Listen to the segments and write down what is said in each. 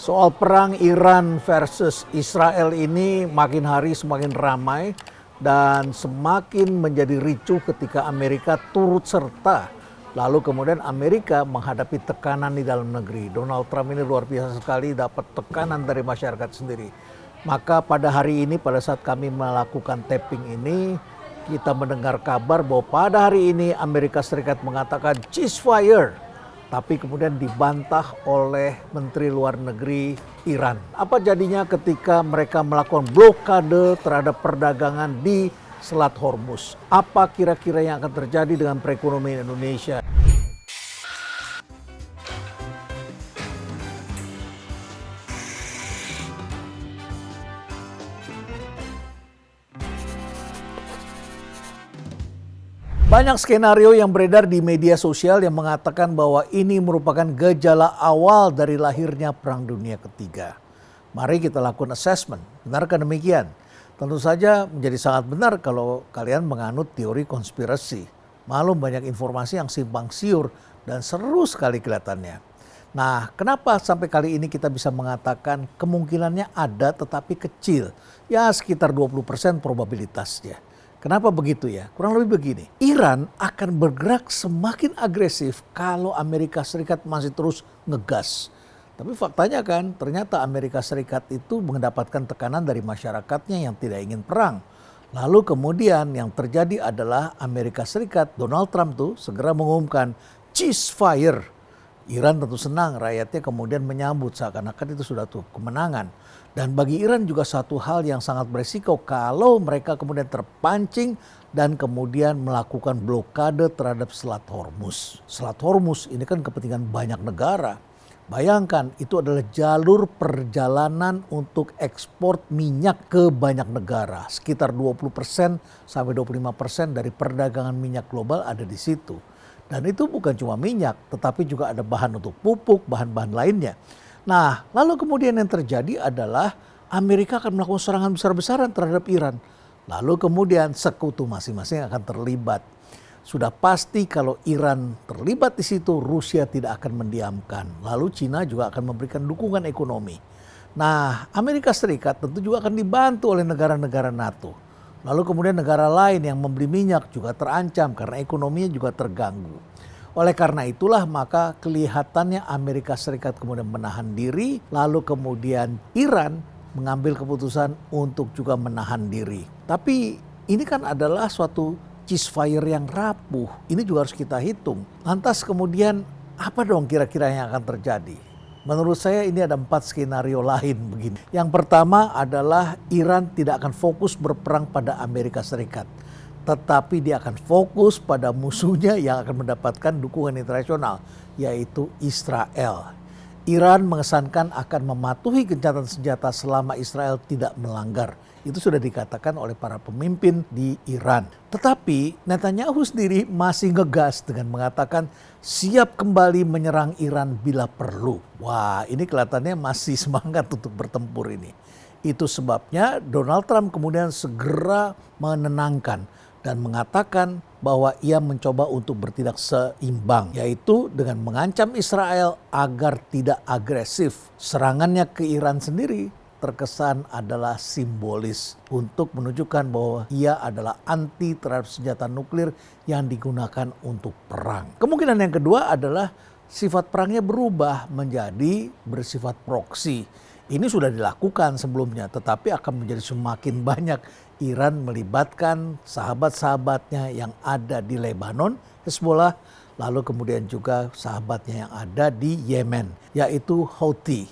Soal perang Iran versus Israel ini makin hari semakin ramai dan semakin menjadi ricuh ketika Amerika turut serta. Lalu kemudian Amerika menghadapi tekanan di dalam negeri. Donald Trump ini luar biasa sekali dapat tekanan dari masyarakat sendiri. Maka pada hari ini pada saat kami melakukan tapping ini, kita mendengar kabar bahwa pada hari ini Amerika Serikat mengatakan ceasefire. Tapi kemudian dibantah oleh Menteri Luar Negeri Iran. Apa jadinya ketika mereka melakukan blokade terhadap perdagangan di Selat Hormuz? Apa kira-kira yang akan terjadi dengan perekonomian Indonesia? Banyak skenario yang beredar di media sosial yang mengatakan bahwa ini merupakan gejala awal dari lahirnya Perang Dunia Ketiga. Mari kita lakukan assessment. Benarkah demikian? Tentu saja menjadi sangat benar kalau kalian menganut teori konspirasi. Malum banyak informasi yang simpang siur dan seru sekali kelihatannya. Nah, kenapa sampai kali ini kita bisa mengatakan kemungkinannya ada tetapi kecil? Ya sekitar 20% probabilitasnya. Kenapa begitu ya? Kurang lebih begini. Iran akan bergerak semakin agresif kalau Amerika Serikat masih terus ngegas. Tapi faktanya kan ternyata Amerika Serikat itu mendapatkan tekanan dari masyarakatnya yang tidak ingin perang. Lalu kemudian yang terjadi adalah Amerika Serikat, Donald Trump tuh segera mengumumkan ceasefire. Iran tentu senang, rakyatnya kemudian menyambut seakan-akan itu sudah tuh kemenangan. Dan bagi Iran juga satu hal yang sangat berisiko kalau mereka kemudian terpancing dan kemudian melakukan blokade terhadap Selat Hormuz. Selat Hormuz ini kan kepentingan banyak negara. Bayangkan itu adalah jalur perjalanan untuk ekspor minyak ke banyak negara. Sekitar 20% sampai 25% dari perdagangan minyak global ada di situ. Dan itu bukan cuma minyak, tetapi juga ada bahan untuk pupuk, bahan-bahan lainnya. Nah, lalu kemudian yang terjadi adalah Amerika akan melakukan serangan besar-besaran terhadap Iran. Lalu kemudian sekutu masing-masing akan terlibat. Sudah pasti kalau Iran terlibat di situ, Rusia tidak akan mendiamkan. Lalu Cina juga akan memberikan dukungan ekonomi. Nah, Amerika Serikat tentu juga akan dibantu oleh negara-negara NATO. Lalu kemudian negara lain yang membeli minyak juga terancam karena ekonominya juga terganggu. Oleh karena itulah maka kelihatannya Amerika Serikat kemudian menahan diri, lalu kemudian Iran mengambil keputusan untuk juga menahan diri. Tapi ini kan adalah suatu ceasefire yang rapuh, ini juga harus kita hitung. Lantas kemudian apa dong kira-kira yang akan terjadi? Menurut saya ini ada 4 skenario lain begini. Yang pertama adalah Iran tidak akan fokus berperang pada Amerika Serikat. Tetapi dia akan fokus pada musuhnya yang akan mendapatkan dukungan internasional, yaitu Israel. Iran mengesankan akan mematuhi gencatan senjata selama Israel tidak melanggar. Itu sudah dikatakan oleh para pemimpin di Iran. Tetapi Netanyahu sendiri masih ngegas dengan mengatakan siap kembali menyerang Iran bila perlu. Wah, ini kelihatannya masih semangat untuk bertempur ini. Itu sebabnya Donald Trump kemudian segera menenangkan dan mengatakan bahwa ia mencoba untuk bertindak seimbang, yaitu dengan mengancam Israel agar tidak agresif. Serangannya ke Iran sendiri terkesan adalah simbolis untuk menunjukkan bahwa ia adalah anti terhadap senjata nuklir yang digunakan untuk perang. Kemungkinan yang kedua adalah sifat perangnya berubah menjadi bersifat proksi. Ini sudah dilakukan sebelumnya, tetapi akan menjadi semakin banyak. Iran melibatkan sahabat-sahabatnya yang ada di Lebanon, Hezbollah, lalu kemudian juga sahabatnya yang ada di Yemen, yaitu Houthi,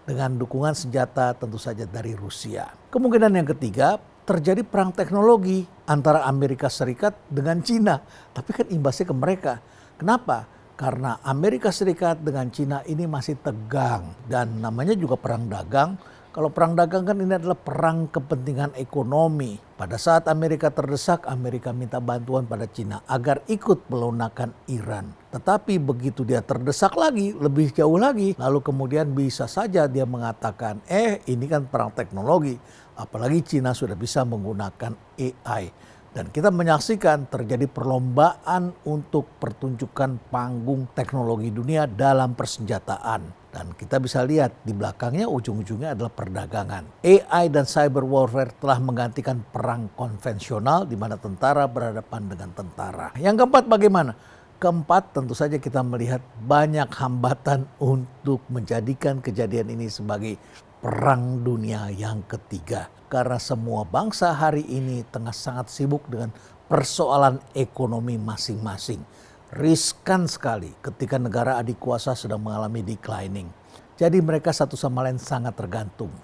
dengan dukungan senjata tentu saja dari Rusia. Kemungkinan yang ketiga, terjadi perang teknologi antara Amerika Serikat dengan Cina, tapi kan imbasnya ke mereka. Kenapa? Karena Amerika Serikat dengan Cina ini masih tegang dan namanya juga perang dagang. Kalau perang dagang kan ini adalah perang kepentingan ekonomi. Pada saat Amerika terdesak, Amerika minta bantuan pada Cina agar ikut melunakkan Iran. Tetapi begitu dia terdesak lagi, lebih jauh lagi, lalu kemudian bisa saja dia mengatakan, ini kan perang teknologi. Apalagi Cina sudah bisa menggunakan AI. Dan kita menyaksikan terjadi perlombaan untuk pertunjukan panggung teknologi dunia dalam persenjataan. Dan kita bisa lihat di belakangnya ujung-ujungnya adalah perdagangan. AI dan cyber warfare telah menggantikan perang konvensional di mana tentara berhadapan dengan tentara. Yang keempat bagaimana? Keempat tentu saja kita melihat banyak hambatan untuk menjadikan kejadian ini sebagai perang dunia yang ketiga. Karena semua bangsa hari ini tengah sangat sibuk dengan persoalan ekonomi masing-masing. Riskan sekali ketika negara adik kuasa sedang mengalami declining. Jadi mereka satu sama lain sangat tergantung.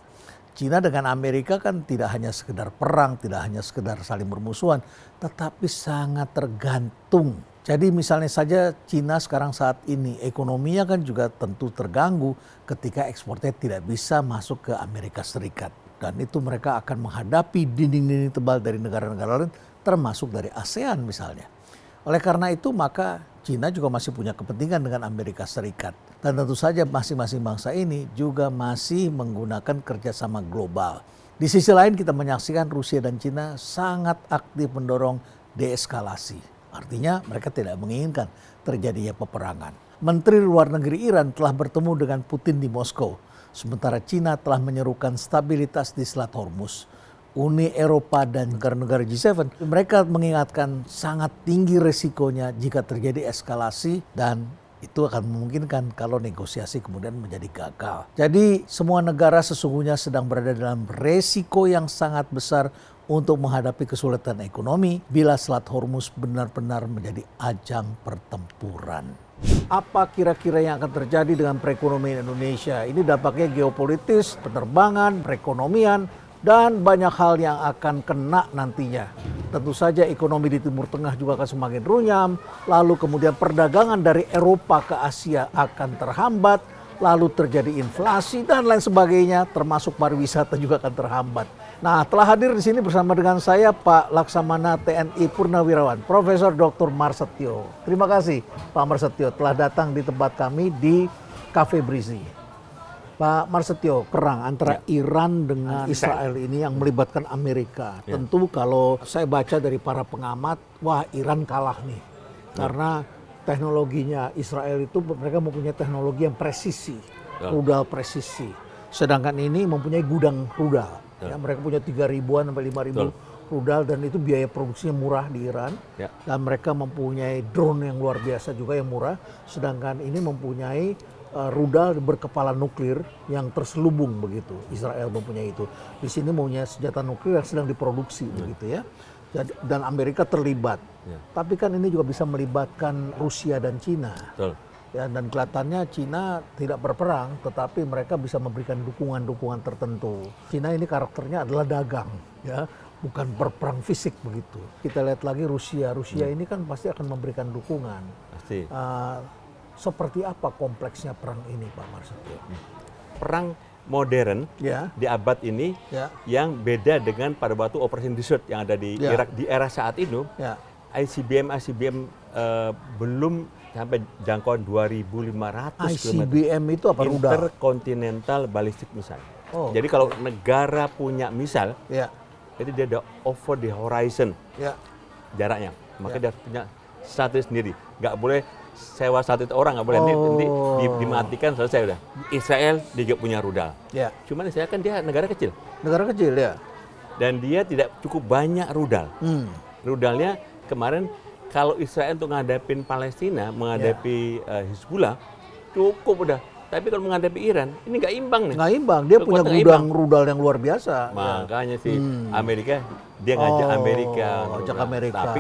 Cina dengan Amerika kan tidak hanya sekedar perang, tidak hanya sekedar saling bermusuhan, tetapi sangat tergantung. Jadi misalnya saja Cina sekarang saat ini ekonominya kan juga tentu terganggu ketika ekspornya tidak bisa masuk ke Amerika Serikat. Dan itu mereka akan menghadapi dinding-dinding tebal dari negara-negara lain termasuk dari ASEAN misalnya. Oleh karena itu maka Cina juga masih punya kepentingan dengan Amerika Serikat. Dan tentu saja masing-masing bangsa ini juga masih menggunakan kerjasama global. Di sisi lain kita menyaksikan Rusia dan Cina sangat aktif mendorong deeskalasi. Artinya mereka tidak menginginkan terjadinya peperangan. Menteri Luar Negeri Iran telah bertemu dengan Putin di Moskow. Sementara Cina telah menyerukan stabilitas di Selat Hormuz. Uni Eropa dan negara-negara G7, mereka mengingatkan sangat tinggi resikonya jika terjadi eskalasi dan itu akan memungkinkan kalau negosiasi kemudian menjadi gagal. Jadi semua negara sesungguhnya sedang berada dalam resiko yang sangat besar untuk menghadapi kesulitan ekonomi bila Selat Hormuz benar-benar menjadi ajang pertempuran. Apa kira-kira yang akan terjadi dengan perekonomian Indonesia? Ini dampaknya geopolitis, penerbangan, perekonomian, dan banyak hal yang akan kena nantinya. Tentu saja ekonomi di Timur Tengah juga akan semakin runyam. Lalu kemudian perdagangan dari Eropa ke Asia akan terhambat. Lalu terjadi inflasi dan lain sebagainya. Termasuk pariwisata juga akan terhambat. Nah, telah hadir di sini bersama dengan saya Pak Laksamana TNI Purnawirawan, Profesor Dr. Marsetio. Terima kasih Pak Marsetio telah datang di tempat kami di Cafe Breezy. Pak Marsetio, perang antara Iran dengan Israel ini yang melibatkan Amerika. Tentu kalau saya baca dari para pengamat, wah Iran kalah nih. Karena teknologinya Israel itu mereka mempunyai teknologi yang presisi, rudal presisi. Sedangkan ini mempunyai gudang rudal. Ya, mereka punya 3.000-an sampai 5.000 rudal dan itu biaya produksinya murah di Iran. Dan mereka mempunyai drone yang luar biasa juga yang murah. Sedangkan ini mempunyai rudal berkepala nuklir yang terselubung begitu. Israel mempunyai itu. Di sini mempunyai senjata nuklir yang sedang diproduksi begitu ya. Dan Amerika terlibat. Tapi kan ini juga bisa melibatkan Rusia dan Cina. Ya, dan kelihatannya Cina tidak berperang, tetapi mereka bisa memberikan dukungan-dukungan tertentu. Cina ini karakternya adalah dagang, ya, bukan berperang fisik begitu. Kita lihat lagi Rusia ini kan pasti akan memberikan dukungan. Pasti. Seperti apa kompleksnya perang ini, Pak Marsetio? Perang modern di abad ini yang beda dengan pada waktu Operation Desert yang ada di Irak di era saat itu. ICBM belum sampai jangkauan 2.500 km. ICBM itu apa? Rudal? Intercontinental Ballistic Missile. Jadi kalau negara punya misal, itu dia ada over the horizon jaraknya. Maka dia punya satelit sendiri. Nggak boleh sewa satelit orang, nggak boleh. Nanti dimatikan, selesai udah. Israel dia juga punya rudal. Cuman Israel kan dia negara kecil. Negara kecil ya. Dan dia tidak cukup banyak rudal. Rudalnya kemarin kalau Israel untuk menghadapi Palestina, menghadapi Hizbullah, cukup udah. Tapi kalau menghadapi Iran, ini nggak imbang nih. Nggak imbang, dia punya gudang rudal yang luar biasa. Makanya sih Amerika, dia ngajak Amerika. Ngajak Amerika. Tapi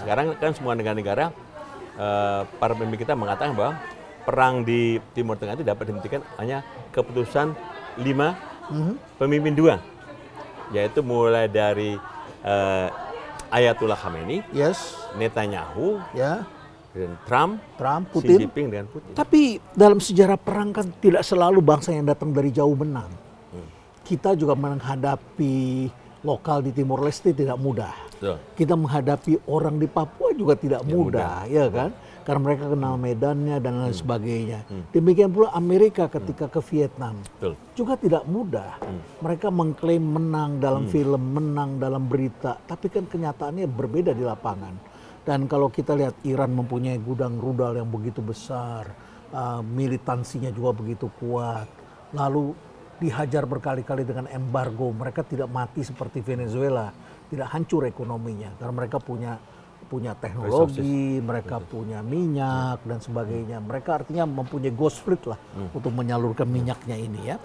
sekarang kan semua negara-negara, para pemimpin kita mengatakan bahwa perang di Timur Tengah itu dapat dihentikan hanya keputusan 5 pemimpin 2. Yaitu mulai dari Ayatollah Khamenei, Netanyahu, dan Trump, Putin. Xi Jinping dengan Putin. Tapi dalam sejarah perang kan tidak selalu bangsa yang datang dari jauh menang. Kita juga menghadapi lokal di Timor Leste tidak mudah. Kita menghadapi orang di Papua juga tidak mudah, ya kan? Karena mereka kenal medannya dan lain sebagainya. Demikian pula Amerika ketika ke Vietnam juga tidak mudah. Mereka mengklaim menang dalam film, menang dalam berita, tapi kan kenyataannya berbeda di lapangan. Dan kalau kita lihat Iran mempunyai gudang rudal yang begitu besar, militansinya juga begitu kuat. Lalu dihajar berkali-kali dengan embargo, mereka tidak mati seperti Venezuela, tidak hancur ekonominya karena mereka punya teknologi, mereka punya minyak dan sebagainya. Mereka artinya mempunyai ghost fleet lah untuk menyalurkan minyaknya ini ya.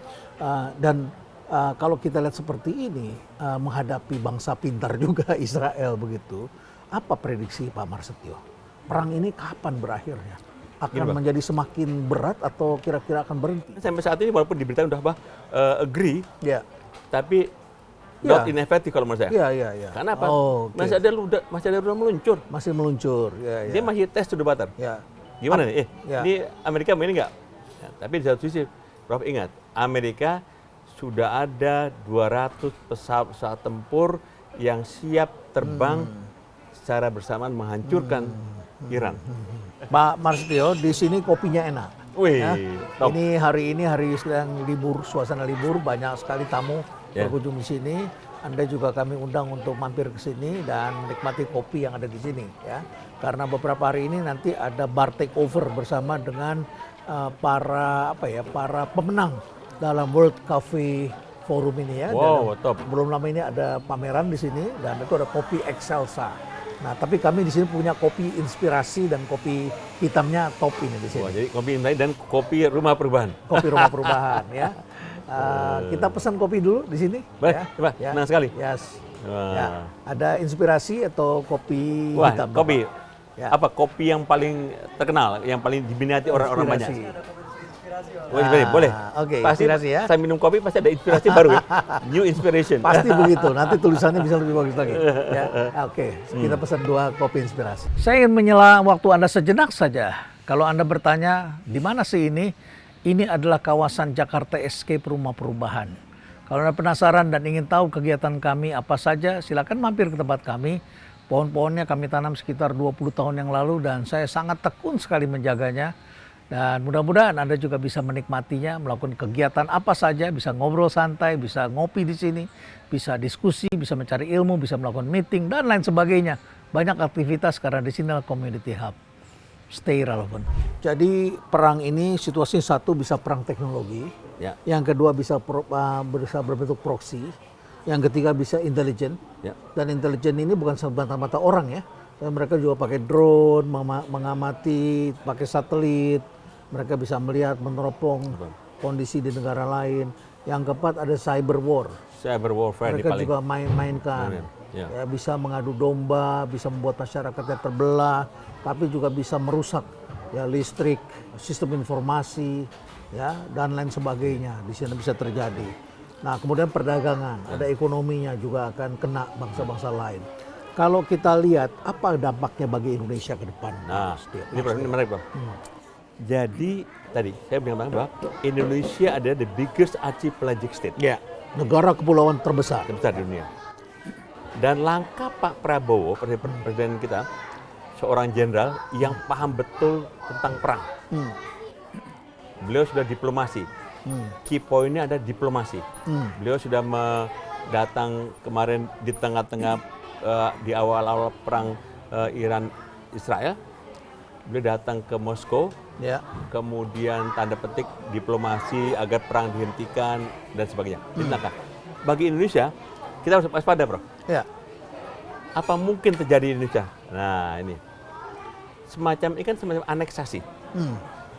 Dan kalau kita lihat seperti ini menghadapi bangsa pintar juga Israel begitu, apa prediksi Pak Marsetio? Perang ini kapan berakhirnya? Akan menjadi semakin berat atau kira-kira akan berhenti? Sampai saat ini walaupun di berita udah agree, tapi not ineffective kalau menurut saya. Iya. Karena apa? Masih ada rudal meluncur. Masih meluncur. Dia masih tes to the butter. Gimana nih? Ini Amerika ini enggak? Ya, tapi di satu sisi, Prof ingat, Amerika sudah ada 200 pesawat tempur yang siap terbang secara bersamaan menghancurkan Iran. Pak Marsetio, di sini kopinya enak. Wih, ini hari sedang libur, suasana libur, banyak sekali tamu berkunjung di sini. Anda juga kami undang untuk mampir ke sini dan menikmati kopi yang ada di sini ya. Karena beberapa hari ini nanti ada bar takeover bersama dengan para pemenang dalam World Coffee Forum ini ya. Wow, top. Belum lama ini ada pameran di sini dan itu ada kopi Excelsa. Nah, tapi kami di sini punya kopi inspirasi dan kopi hitamnya top ini di sini. Wah, jadi kopi inspirasi dan kopi rumah perubahan. Kopi rumah perubahan ya. Kita pesan kopi dulu di sini. Baik, coba. Senang sekali. Yes. Ya, ada inspirasi atau kopi hitam? Kopi. Ya. Apa kopi yang paling terkenal, yang paling diminati orang-orang banyak? Boleh. Oke, pasti ya. Saya minum kopi pasti ada inspirasi baru ya. New inspiration. Pasti begitu. Nanti tulisannya bisa lebih bagus lagi. Ya. Oke, kita pesan 2 kopi inspirasi. Saya ingin menyela waktu Anda sejenak saja. Kalau Anda bertanya, di mana sih ini? Ini adalah kawasan Jakarta Escape Rumah Perubahan. Kalau Anda penasaran dan ingin tahu kegiatan kami apa saja, silakan mampir ke tempat kami. Pohon-pohonnya kami tanam sekitar 20 tahun yang lalu dan saya sangat tekun sekali menjaganya. Dan mudah-mudahan Anda juga bisa menikmatinya, melakukan kegiatan apa saja, bisa ngobrol santai, bisa ngopi di sini, bisa diskusi, bisa mencari ilmu, bisa melakukan meeting, dan lain sebagainya. Banyak aktivitas karena di sini adalah community hub. Stay relevant. Jadi perang ini situasi satu bisa perang teknologi, yang kedua bisa berbentuk proxy, yang ketiga bisa intelijen, dan intelijen ini bukan semata-mata orang ya. Mereka juga pakai drone, mengamati, pakai satelit. Mereka bisa melihat, meneropong kondisi di negara lain. Yang keempat ada cyber war. Cyber warfare. Mereka juga mainkan. Ya, bisa mengadu domba, bisa membuat masyarakatnya terbelah, tapi juga bisa merusak ya listrik, sistem informasi, ya dan lain sebagainya. Di sini bisa terjadi. Nah, kemudian perdagangan, ada ekonominya juga akan kena bangsa-bangsa lain. Kalau kita lihat apa dampaknya bagi Indonesia ke depan? Nah, ini menarik, Bang. Jadi tadi saya bilang bahwa Indonesia adalah the biggest archipelagic state. Ya, negara kepulauan terbesar di dunia. Dan langkah Pak Prabowo, presiden kita, seorang jenderal yang paham betul tentang perang. Beliau sudah diplomasi. Key point-nya ada diplomasi. Beliau sudah datang kemarin di tengah-tengah di awal-awal perang Iran-Israel. Beliau datang ke Moskow, kemudian tanda petik diplomasi agar perang dihentikan dan sebagainya. Bagi Indonesia, kita harus waspada, Bro. Ya. Apa mungkin terjadi di Indonesia? Nah, ini ini kan semacam aneksasi.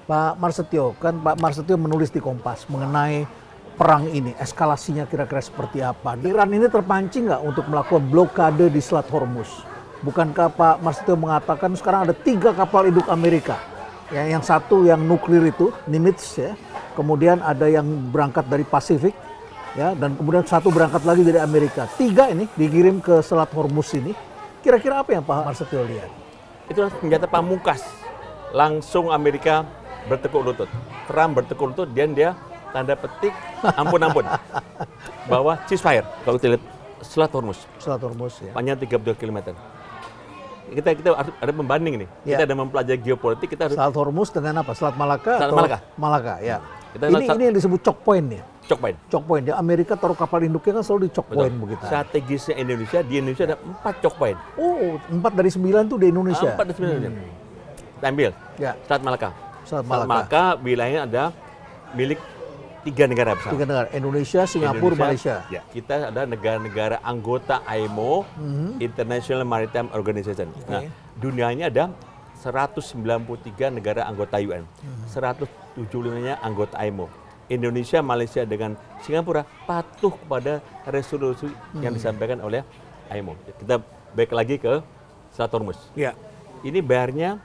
Pak Marsetio, kan Pak Marsetio menulis di Kompas mengenai perang ini, eskalasinya kira-kira seperti apa. Iran ini terpancing nggak untuk melakukan blokade di Selat Hormuz? Bukankah Pak Marsetio mengatakan sekarang ada 3 kapal induk Amerika? Ya, yang satu yang nuklir itu, Nimitz ya. Kemudian ada yang berangkat dari Pasifik, ya, dan kemudian satu berangkat lagi dari Amerika. 3 ini dikirim ke Selat Hormuz ini. Kira-kira apa yang Pak Marsetio lihat? Itu senjata pamungkas. Langsung Amerika bertekuk lutut. Trump bertekuk lutut dan dia tanda petik ampun bahwa ceasefire. Kalau kita lihat Selat Hormuz ya. Panjang 32 km. Kita ada pembanding nih. Kita ada mempelajari geopolitik. Kita harus Selat Hormuz dengan apa? Selat Malaka? Malaka, ya. Ini yang disebut choke point ya. Choke point. Ya, Amerika taruh kapal induknya kan selalu di choke point begitu. Strategisnya Indonesia, di Indonesia ada 4 choke point. Oh, 4 dari 9 itu di Indonesia. 4 dari 9 Kita ambil. Selat Malaka. Selat Malaka wilayahnya ada milik 3 negara besar. 3 negara, Indonesia, Singapura, Malaysia. Ya, kita ada negara-negara anggota IMO, International Maritime Organization. Nah, dunianya ada 193 negara anggota UN, 175-nya anggota IMO. Indonesia, Malaysia dengan Singapura patuh kepada resolusi yang disampaikan oleh IMO. Kita balik lagi ke Selat Hormuz. Ya. Ini bayarnya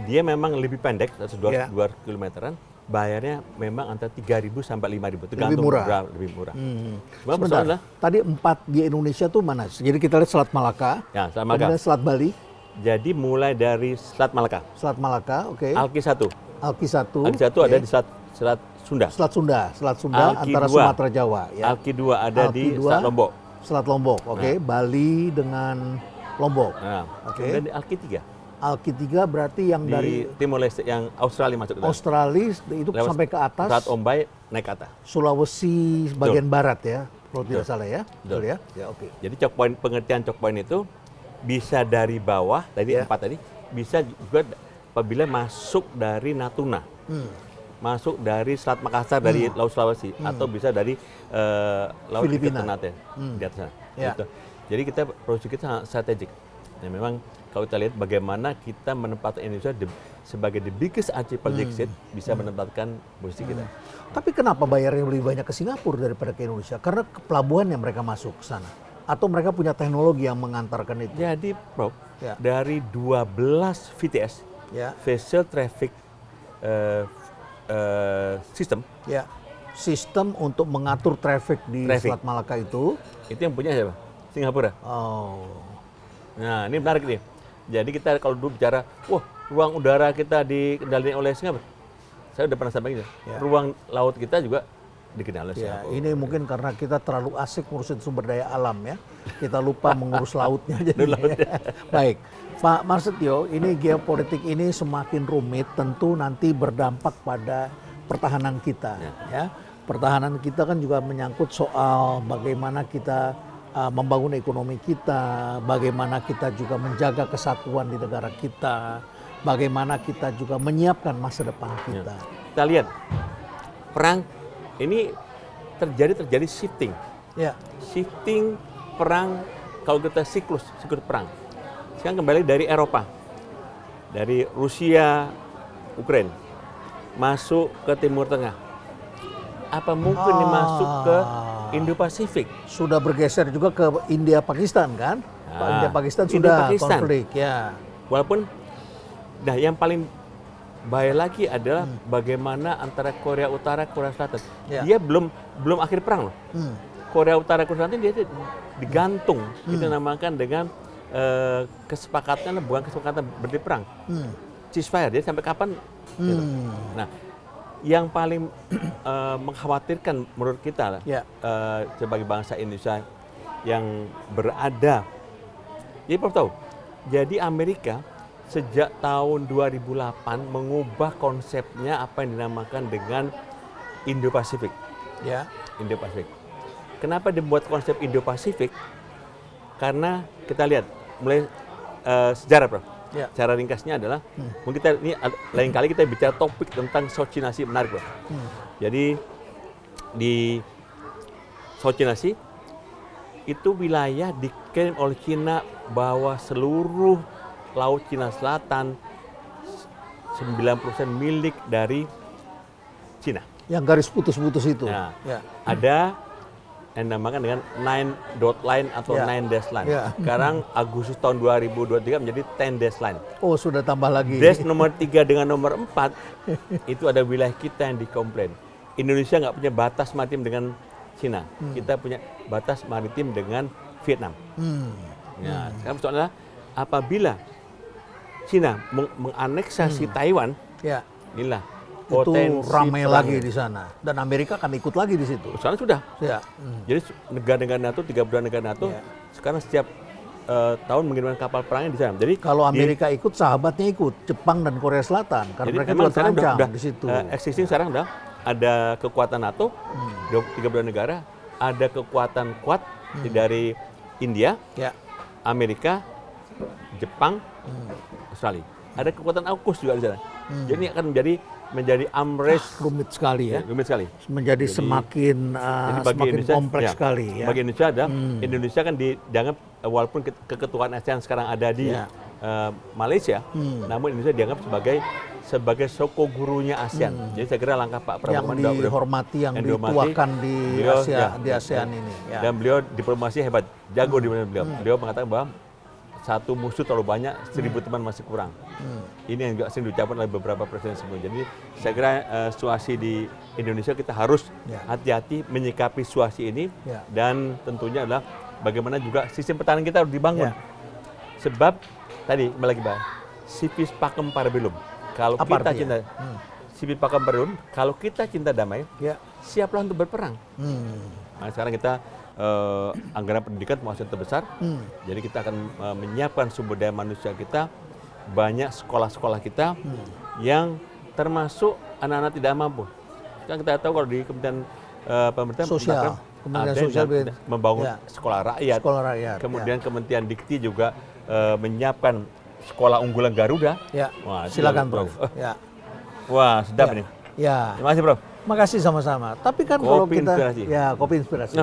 dia memang lebih pendek, 2 kilometeran. Bayarnya memang antara 3.000 sampai 5.000, tergantung lebih murah. Cuma sebentar, tadi 4 di Indonesia tuh mana? Jadi kita lihat Selat Malaka, ya, Selat Malaka. kemudian Selat Bali. Jadi mulai dari Selat Malaka. Selat Malaka, oke. Alki 1. Alki 1. Alki 1 ada di Selat Sunda. Selat Sunda Alki antara 2. Sumatera Jawa. Ya. Alki 2 ada Alki di 2, Selat Lombok. Selat Lombok, oke. Bali dengan Lombok. Nah, Oke. kemudian di Alki 3. Alki 3 berarti yang Di dari Timor Leste, yang Australia masuk ke dalam. Australia itu Lewat sampai ke atas. Selat Ombay naik ke atas. Sulawesi bagian barat ya, kalau tidak salah ya. Betul ya? Ya, oke. Jadi choke point, pengertian choke point itu bisa dari bawah, tadi 4 tadi, bisa juga apabila masuk dari Natuna. Masuk dari Selat Makassar dari Laut Sulawesi, atau bisa dari Laut Filipina. Ternate di atas sana. Ya. Gitu. Jadi kita posisi kita sangat strategik. Nah, memang kalau kita lihat bagaimana kita menempatkan Indonesia sebagai the biggest archipelago bisa menempatkan posisi kita. Tapi kenapa bayarnya lebih banyak ke Singapura daripada ke Indonesia? Karena ke pelabuhan yang mereka masuk ke sana. Atau mereka punya teknologi yang mengantarkan itu? Jadi, Prof, Ya. dari 12 VTS, Ya. Vessel Traffic System, Ya. Sistem untuk mengatur traffic di Selat Malaka itu yang punya siapa? Singapura. Oh. Nah, ini menarik nih. Jadi kita kalau dulu bicara, wah, ruang udara kita dikendalikan oleh Singapura. Saya udah pernah sampaikan, ruang laut kita juga dikenal oleh Ya, Singapura. ini mungkin karena kita terlalu asik ngurusin sumber daya alam ya. Kita lupa mengurus lautnya jadi. Baik. Pak Marsetio, ini geopolitik ini semakin rumit, tentu nanti berdampak pada pertahanan kita ya. Pertahanan kita kan juga menyangkut soal bagaimana kita membangun ekonomi kita, bagaimana kita juga menjaga kesatuan di negara kita, bagaimana kita juga menyiapkan masa depan kita. Kita lihat perang ini terjadi shifting. Ya. Shifting perang, kalau kita siklus perang. Sekarang kembali dari Eropa, dari Rusia, Ukraina, masuk ke Timur Tengah. Apa mungkin masuk ke Indo-Pasifik? Sudah bergeser juga ke India Pakistan kan? India Pakistan sudah konflik ya. Walaupun, nah yang paling bahaya lagi adalah bagaimana antara Korea Utara, Korea Selatan. Ya. Dia belum akhir perang loh. Korea Utara, Korea Selatan dia digantung. Itu namakan dengan kesepakatan, bukan kesepakatan berhenti perang. Ceasefire, dia sampai kapan? Gitu. Nah, yang paling mengkhawatirkan menurut kita sebagai bangsa Indonesia yang berada, jadi Prof tahu, jadi Amerika sejak tahun 2008 mengubah konsepnya apa yang dinamakan dengan Indo-Pasifik. Ya. Indo-Pasifik. Kenapa dibuat konsep Indo-Pasifik? Karena kita lihat mulai sejarah, Prof. Ya. Cara ringkasnya adalah, mungkin kita ini lain kali kita bicara topik tentang South China Sea, menarik, Prof. Jadi di South China Sea itu wilayah diklaim oleh China bahwa seluruh Laut Cina Selatan 90% milik dari Cina. Yang garis putus-putus itu. Nah, Ya. ada yang dinamakan dengan 9 dot line atau 9 dash line. Ya. Sekarang Agustus tahun 2023 menjadi 10 dash line. Oh, sudah tambah lagi. Dash nomor 3 dengan nomor 4 itu ada wilayah kita yang dikomplain. Indonesia nggak punya batas maritim dengan Cina. Kita punya batas maritim dengan Vietnam. Nah, sekarang soalnya apabila Cina menganeksasi Taiwan, Ya. inilah Itu potensi ramai perang. lagi di sana. Dan Amerika akan ikut lagi di situ. Sekarang sudah. Ya. Jadi negara-negara NATO, 32 negara NATO, sekarang setiap tahun mengirimkan kapal perangnya di sana. Jadi Kalau Amerika ikut, sahabatnya ikut, Jepang dan Korea Selatan, karena jadi mereka memang juga sekarang terancam udah di situ. Existing sekarang udah ada kekuatan NATO, 32 negara, ada kekuatan Quad dari India, Ya. Amerika, Jepang, Australia. Ada kekuatan AUKUS juga di sana. Jadi ini akan menjadi amres rumit sekali ya. Rumit sekali. Menjadi semakin kompleks sekali ya. Bagi Indonesia Indonesia kan dianggap walaupun keketuaan ASEAN sekarang ada di Malaysia, namun Indonesia dianggap sebagai soko gurunya ASEAN. Jadi saya kira langkah Pak Prabowo yang dihormati, yang dituakan di ASEAN ini. Ya. Dan beliau diplomasi hebat, jago di mana beliau. Beliau mengatakan bahwa satu musuh terlalu banyak, 1000 teman masih kurang. Ini yang juga sering diucapkan oleh beberapa presiden sebelumnya. Jadi saya kira situasi di Indonesia kita harus hati-hati menyikapi situasi ini dan tentunya adalah bagaimana juga sistem pertahanan kita harus dibangun. Sebab tadi lagi bahas civis pacem parabellum. Kalau kita cinta civis pacem parabellum, kalau kita cinta damai, siaplah untuk berperang. Nah, sekarang kita anggaran pendidikan termasuk terbesar. Jadi kita akan menyiapkan sumber daya manusia kita, banyak sekolah-sekolah kita yang termasuk anak-anak tidak mampu. Kan kita tahu kalau di Kementerian Pemerintah Sosial, membangun sekolah rakyat. Kemudian Kementerian Dikti juga menyiapkan sekolah unggulan Garuda. Wah, silakan Prof. Wah, sedap ini. Terima kasih Prof. Makasih sama-sama. Tapi kan kalau kita kopi inspirasi.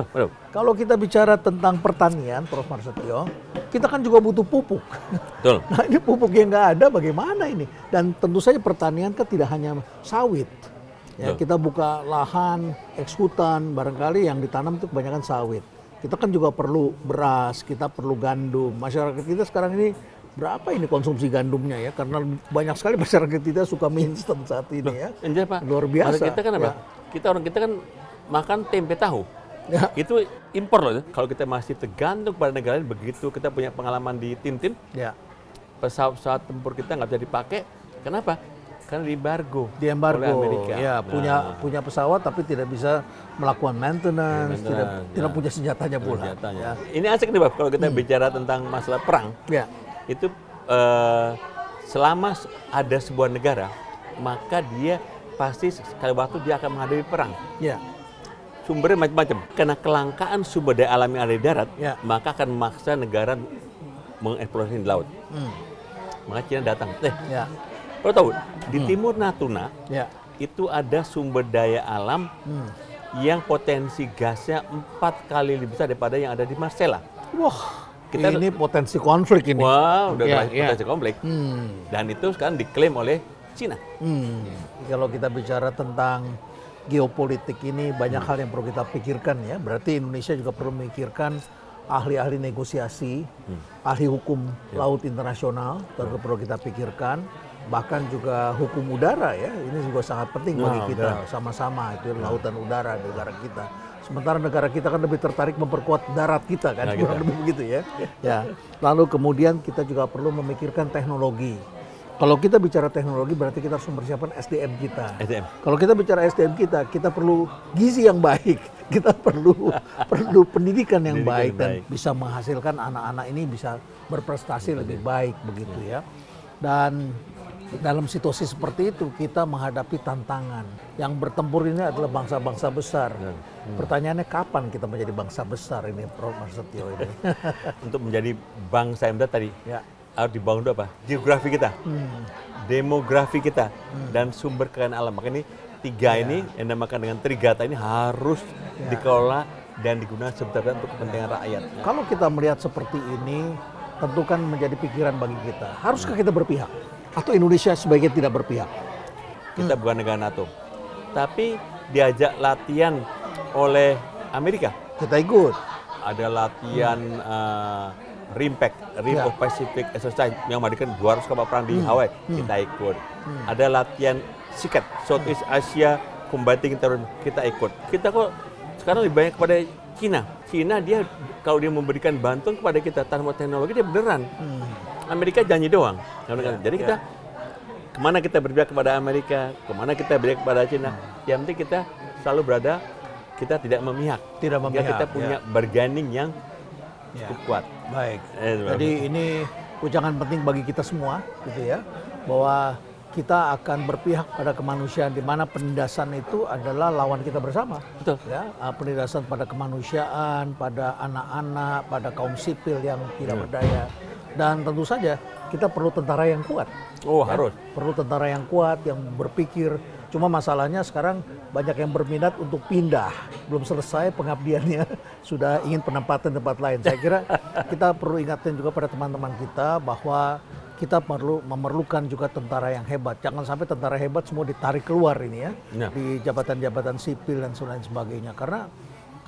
Kalau kita bicara tentang pertanian, Prof Marsetio, kita kan juga butuh pupuk. Betul. Nah, ini pupuk yang nggak ada bagaimana ini? Dan tentu saja pertanian kan tidak hanya sawit. Ya, kita buka lahan, eks-hutan, barangkali yang ditanam itu kebanyakan sawit. Kita kan juga perlu beras, kita perlu gandum. Masyarakat kita sekarang ini berapa ini konsumsi gandumnya ya? Karena banyak sekali masyarakat kita suka mie instan saat ini ya. Pak. Luar biasa. Kita kan apa? Orang kita kan makan tempe tahu. Itu impor loh. Kalau kita masih tergantung pada negara lain, begitu kita punya pengalaman di Tintin, pesawat tempur kita nggak bisa dipakai. Kenapa? Karena diembargo oleh Amerika. Ya, punya pesawat tapi tidak bisa melakukan maintenance, tidak punya senjatanya pula. Ya. Ini asik nih Pak, kalau kita bicara tentang masalah perang. Itu selama ada sebuah negara, maka dia pasti sekali waktu dia akan menghadapi perang. Sumbernya macam-macam. Karena kelangkaan sumber daya alam yang ada di darat, maka akan memaksa negara mengeksplorasi di laut. Maka Cina datang. Lo tahu, di timur Natuna itu ada sumber daya alam yang potensi gasnya 4 kali lebih besar daripada yang ada di Marcella. Wah, ini potensi konflik ini. Wah, udah potensi konflik. Dan itu sekarang diklaim oleh Cina. Kalau kita bicara tentang geopolitik ini, banyak hal yang perlu kita pikirkan ya. Berarti Indonesia juga perlu memikirkan ahli-ahli negosiasi, ahli hukum laut internasional, tentu perlu kita pikirkan. Bahkan juga hukum udara ya, ini juga sangat penting bagi kita sama-sama, itu lautan udara di negara kita. Sementara negara kita kan lebih tertarik memperkuat darat kita kan, kurang lebih begitu ya. Lalu kemudian kita juga perlu memikirkan teknologi. Kalau kita bicara teknologi berarti kita harus mempersiapkan SDM kita. Kalau kita bicara SDM kita perlu gizi yang baik, kita perlu pendidikan yang baik dan bisa menghasilkan anak-anak ini bisa berprestasi lebih baik begitu ya. Dan dalam situasi seperti itu kita menghadapi tantangan. Yang bertempur ini adalah bangsa-bangsa besar. Pertanyaannya kapan kita menjadi bangsa besar ini, Prof Marsetio ini? Untuk menjadi bangsa yang besar tadi harus dibangun dulu apa? Geografi kita, demografi kita, dan sumber kekayaan alam. Maka ini 3 ini yang dinamakan dengan Trigata ini harus dikelola dan digunakan sebenarnya untuk kepentingan rakyat. Kalau kita melihat seperti ini, tentu kan menjadi pikiran bagi kita. Haruskah kita berpihak? Atau Indonesia sebaiknya tidak berpihak? Kita bukan negara NATO, tapi diajak latihan oleh Amerika. Kita ikut. Ada latihan RIMPAC, Rim of Pacific Exercise, yang mengadakan 200 kapal perang di Hawaii. Kita ikut. Ada latihan SEACAT, Southeast Asia Combating Terrorism. Kita ikut. Kita kok sekarang lebih banyak kepada Cina. Cina dia kalau dia memberikan bantuan kepada kita tanpa teknologi dia beneran. Amerika janji doang. Jadi kita kemana kita berpihak kepada Amerika, kemana kita berpihak kepada Cina, yang penting kita selalu berada, kita tidak memihak. Kita punya bargaining yang cukup kuat. Baik. Jadi ini ujangan penting bagi kita semua, gitu ya, bahwa kita akan berpihak pada kemanusiaan di mana penindasan itu adalah lawan kita bersama. Betul. Ya, penindasan pada kemanusiaan, pada anak-anak, pada kaum sipil yang tidak berdaya. Dan tentu saja kita perlu tentara yang kuat. Oh, harus. Perlu tentara yang kuat, yang berpikir. Cuma masalahnya sekarang banyak yang berminat untuk pindah. Belum selesai pengabdiannya, sudah ingin penempatan tempat lain. Saya kira kita perlu ingatkan juga pada teman-teman kita bahwa kita perlu memerlukan juga tentara yang hebat. Jangan sampai tentara hebat semua ditarik keluar ini ya. Di jabatan-jabatan sipil dan lain sebagainya. Karena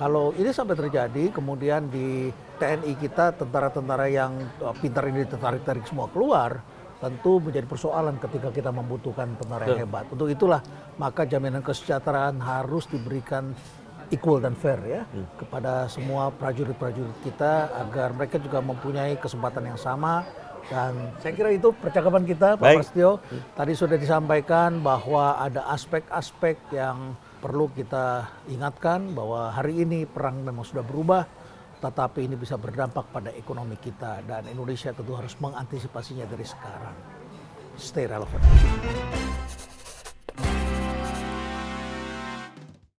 kalau ini sampai terjadi, kemudian di TNI kita tentara-tentara yang pintar ini ditarik-tarik semua keluar, tentu menjadi persoalan ketika kita membutuhkan tentara yang hebat. Untuk itulah maka jaminan kesejahteraan harus diberikan equal dan fair ya kepada semua prajurit-prajurit kita agar mereka juga mempunyai kesempatan yang sama. Dan saya kira itu percakapan kita, Pak Prasetyo. Tadi sudah disampaikan bahwa ada aspek-aspek yang perlu kita ingatkan bahwa hari ini perang memang sudah berubah, tetapi ini bisa berdampak pada ekonomi kita dan Indonesia tentu harus mengantisipasinya dari sekarang. Stay relevant.